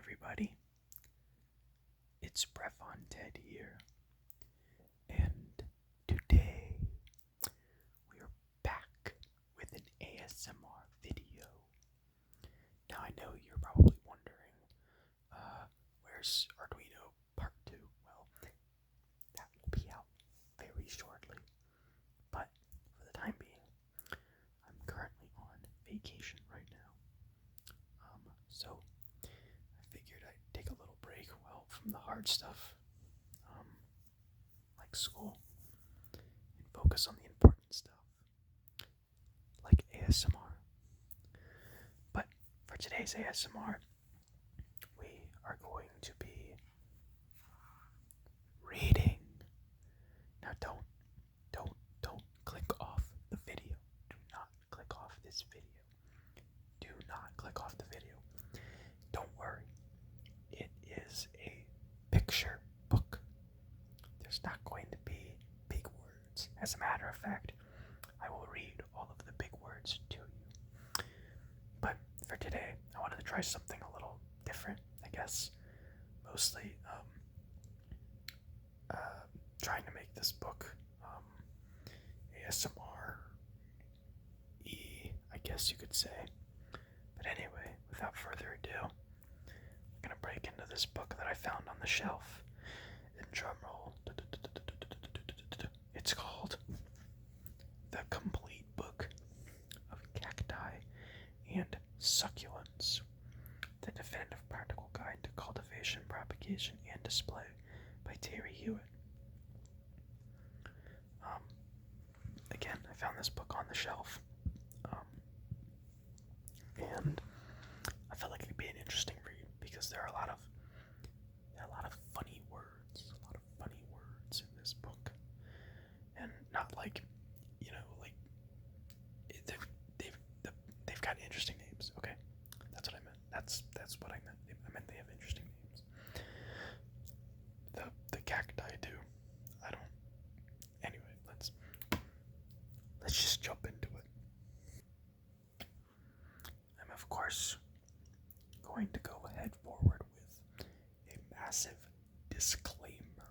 everybody. It's Brevon Ted here, and today we are back with an ASMR video. Now I know you're probably wondering, where's Arduino Part 2? Well, that will be out very shortly, but for the time being, I'm currently on vacation right now. So I figured I'd take a little break, from the hard stuff, like school, and focus on the important stuff, like ASMR. But for today's ASMR, we are going to be reading. Now don't click off the video. Do not click off this video. Do not click off the video. Don't worry. It is a picture book. There's not going to be big words. As a matter of fact, I will read all of the big words to you. But for today, I wanted to try something a little different, I guess. Mostly trying to make this book ASMR I guess you could say. But anyway, without further ado, I'm gonna break into this book that I found on the shelf. And drumroll, it's called The Complete Book of Cacti and Succulents, the Definitive Practical Guide to Cultivation, Propagation, and Display by Terry Hewitt. Again, I found this book on the shelf, and I felt like it could be an interesting read because there are a lot of funny words, in this book, and not like, they've got interesting names. Okay, that's what I meant. That's what I meant. I meant they have interesting names. The cacti do. I don't. Anyway, let's just jump into it. I'm of course going to go ahead forward with a massive disclaimer.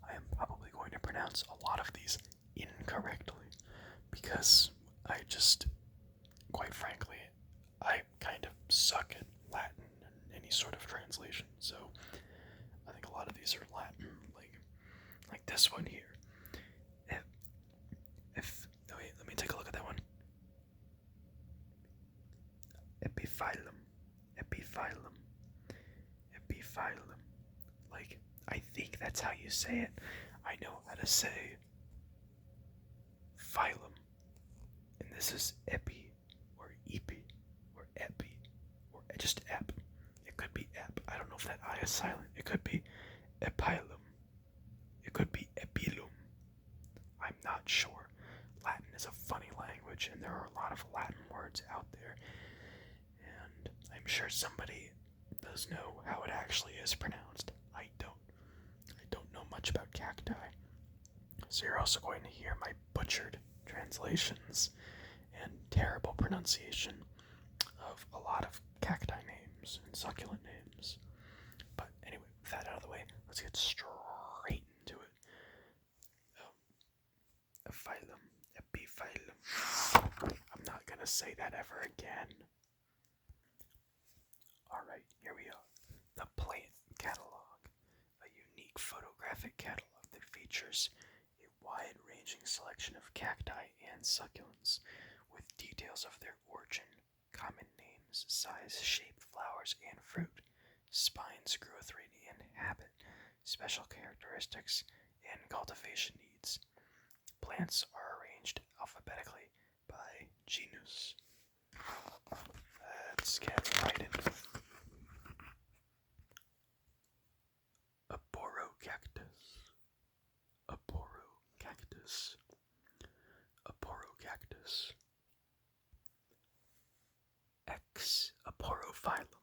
I am probably going to pronounce a lot of these incorrectly because I just, quite frankly, I kind of suck at Latin and any sort of translation. So I think a lot of these are Latin, like this one here. Wait, let me take a look at that one. Epiphyllum. Like, I think that's how you say it. I know how to say phylum. And this is epi, or epi, or epi, or just ep. It could be ep. I don't know if that I is silent. It could be epilum. It could be epilum. I'm not sure. Latin is a funny language, and there are a lot of Latin words out there. And I'm sure somebody does know how it actually is pronounced. I don't know much about cacti. So you're also going to hear my butchered translations and terrible pronunciation of a lot of cacti names and succulent names. But anyway, with that out of the way, let's get straight into it. Phylum, epiphyllum. I'm not gonna say that ever again. Alright, here we are. The Plant Catalog, a unique photographic catalog that features a wide-ranging selection of cacti and succulents, with details of their origin, common names, size, shape, flowers, and fruit, spines, growth rate, and habit, special characteristics, and cultivation needs. Plants are arranged alphabetically by genus. Let's get right into it. Aporocactus. X. Aporophyllum.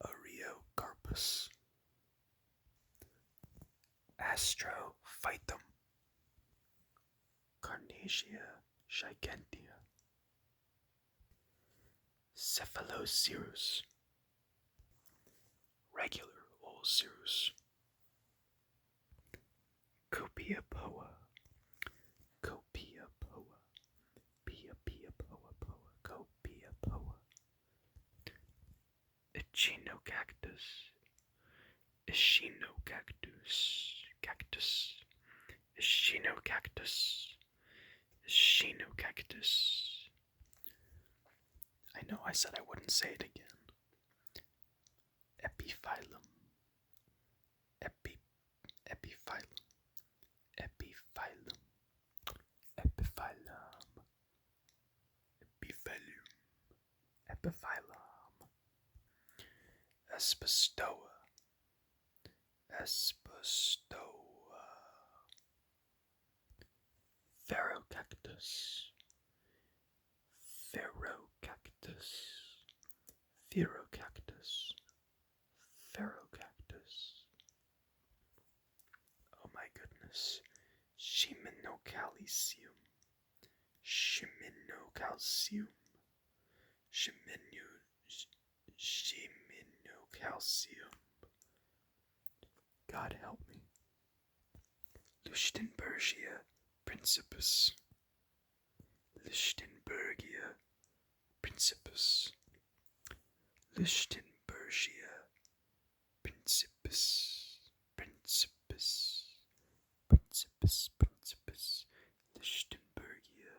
Areocarpus. Astrophytum, Carnasia gigantea, Cephalocerus, regular old cirrus, Copiapoa, Copiapoa, Pia, Copiapoa, Echinocactus, Cactus, Echinocactus. I know I said I wouldn't say it again. Epiphyllum, Epiphyllum, Epiphyllum, Epiphyllum, Espustoa, Ferrocactus, Oh my goodness. Chiminocalcium, Chiminocalcium. God help me. Lichtenbergia principus, Lichtenbergia principus, Lichtenbergia principus, Lichtenbergia,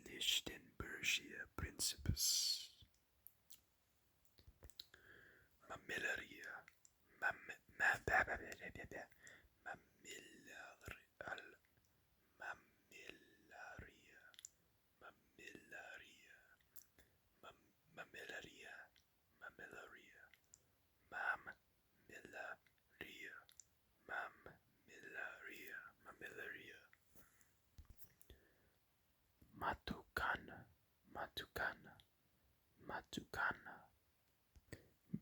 Lichtenbergia principus, Mammillaria, Mammillaria, Matucana,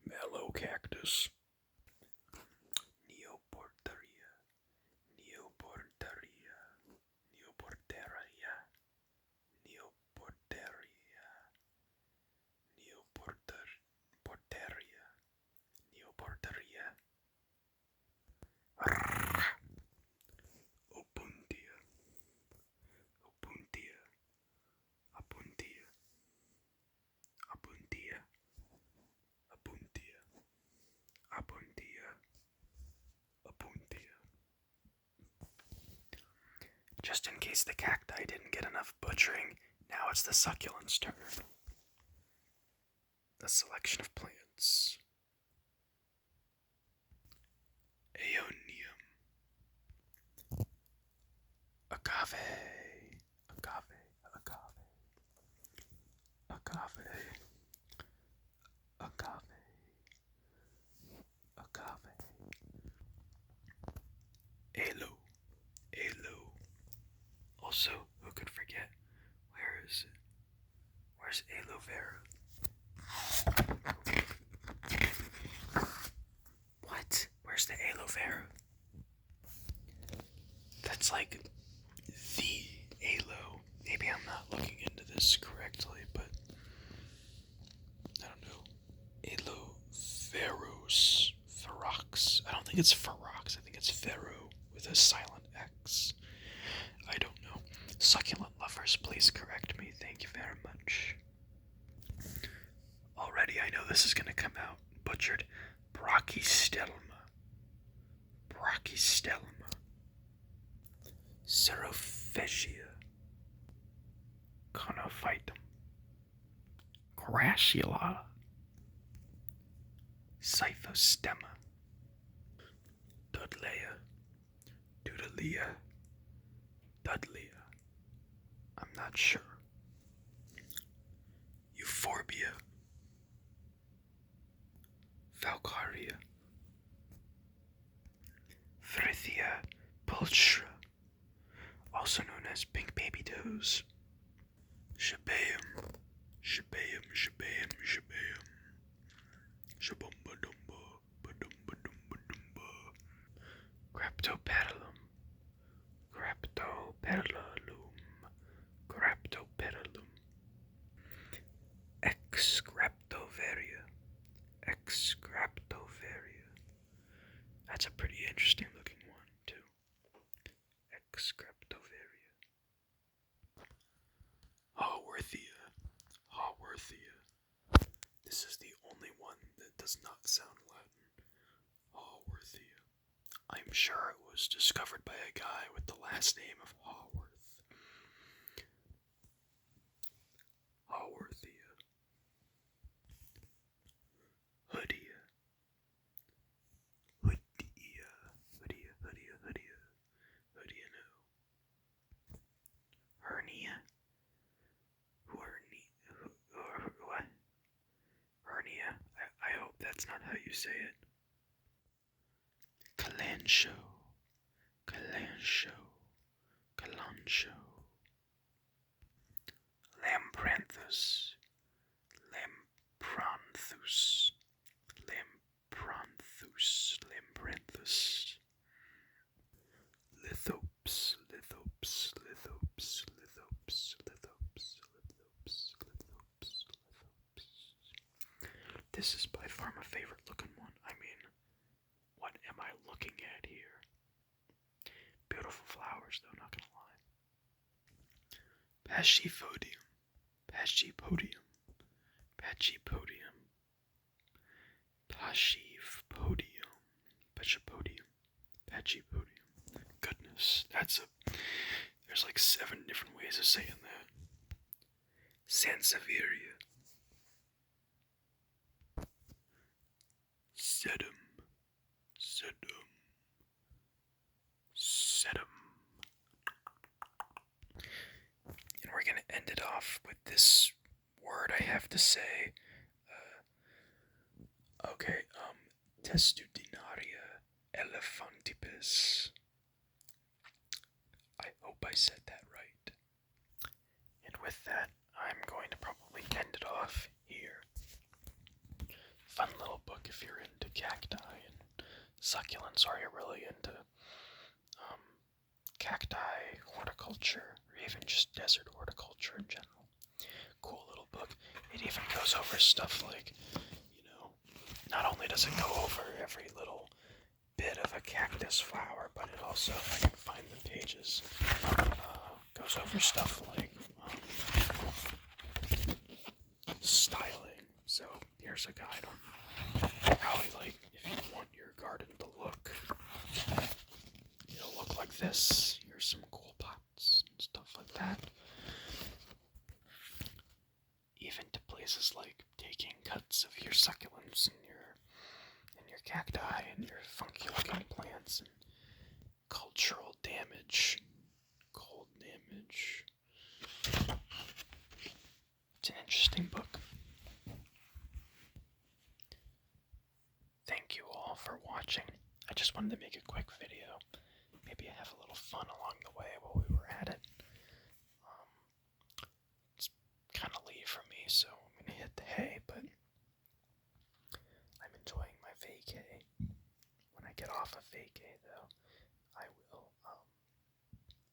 Mellow cactus, Neoporteria, Opuntia, Just in case the cacti didn't get enough butchering, now it's the succulents' turn. A selection of plants. Aeonium, agave, aloe. Also, who could forget? Where is it? Where's aloe vera? What? Where's the aloe vera? That's like the aloe. Maybe I'm not looking into this correctly, but I don't know. Aloe veros. Ferox. I don't think it's ferox. I think it's vero with a silent X. I don't know. Succulent lovers, please correct me. Thank you very much. Already, I know this is gonna come out butchered. Brachystellum. Cerophagia. Conophytum. Crassula. Cyphostemma. Dudleya. I'm not sure. Euphorbia. Valcaria. Frithia pulchra, also known as pink baby toes. Shabeum. Shabumba dumba. Graptopedalum, Graptopedalum, Graptopedalum. Excraptovaria, Excraptovaria. That's a pretty interesting looking one, too. Excraptovaria. Haworthia, Haworthia. This is the only one that does not sound Latin. Haworthia. I'm sure it was discovered by a guy with the last name of Haworth. Haworthia. Hoodia. Hoodia. Hoodia, Hoodia, Hoodia. Hoodia, no. Hernia. What? Hernia. I hope that's not how you say it. Calancho. Calancho. Calancho. Lampranthus. Lampranthus. Lampranthus. Lampranthus. Lithops. Lithops. Lithops. Lithops. Lithops. Lithops. Lithops. Lithops. This is by far my favorite looking one. I mean, what am I looking at here? Beautiful flowers, though, not gonna lie. Pachypodium. Pachypodium. Pachypodium. Pachypodium. Pachypodium. Pachypodium. Goodness, there's like 7 different ways of saying that. Sansevieria. Sedum. Sedum. Sedum. And we're gonna end it off with this word I have to say. Testudinaria elephantipes. I hope I said that right. And with that, I'm going to probably end it off here. Fun little book if you're into cacti and succulents, or you're really into cacti horticulture, or even just desert horticulture in general. Cool little book. It even goes over stuff like, not only does it go over every little bit of a cactus flower, but it also, if I can find the pages, goes over stuff like styling. So here's a guide on probably like if you want your garden to look, look like this. Here's some cool pots and stuff like that. Even to places like taking cuts of your succulents and your cacti and your funky looking plants and cultural damage, cold damage. It's an interesting book. Thank you all for watching. I just wanted to make a quick video. Maybe have a little fun along the way while we were at it. It's kind of late for me, so I'm going to hit the hay, but I'm enjoying my vacay. When I get off of vacay, though, I will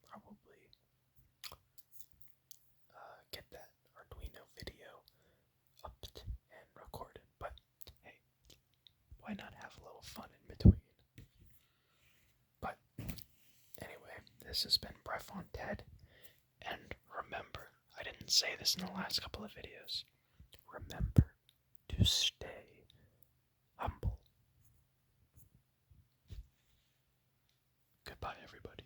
probably get that Arduino video upped and recorded. But hey, why not have a little fun in between? But anyway, this has been Breath on Ted, and remember, I didn't say this in the last couple of videos. Remember to stay humble. Goodbye, everybody.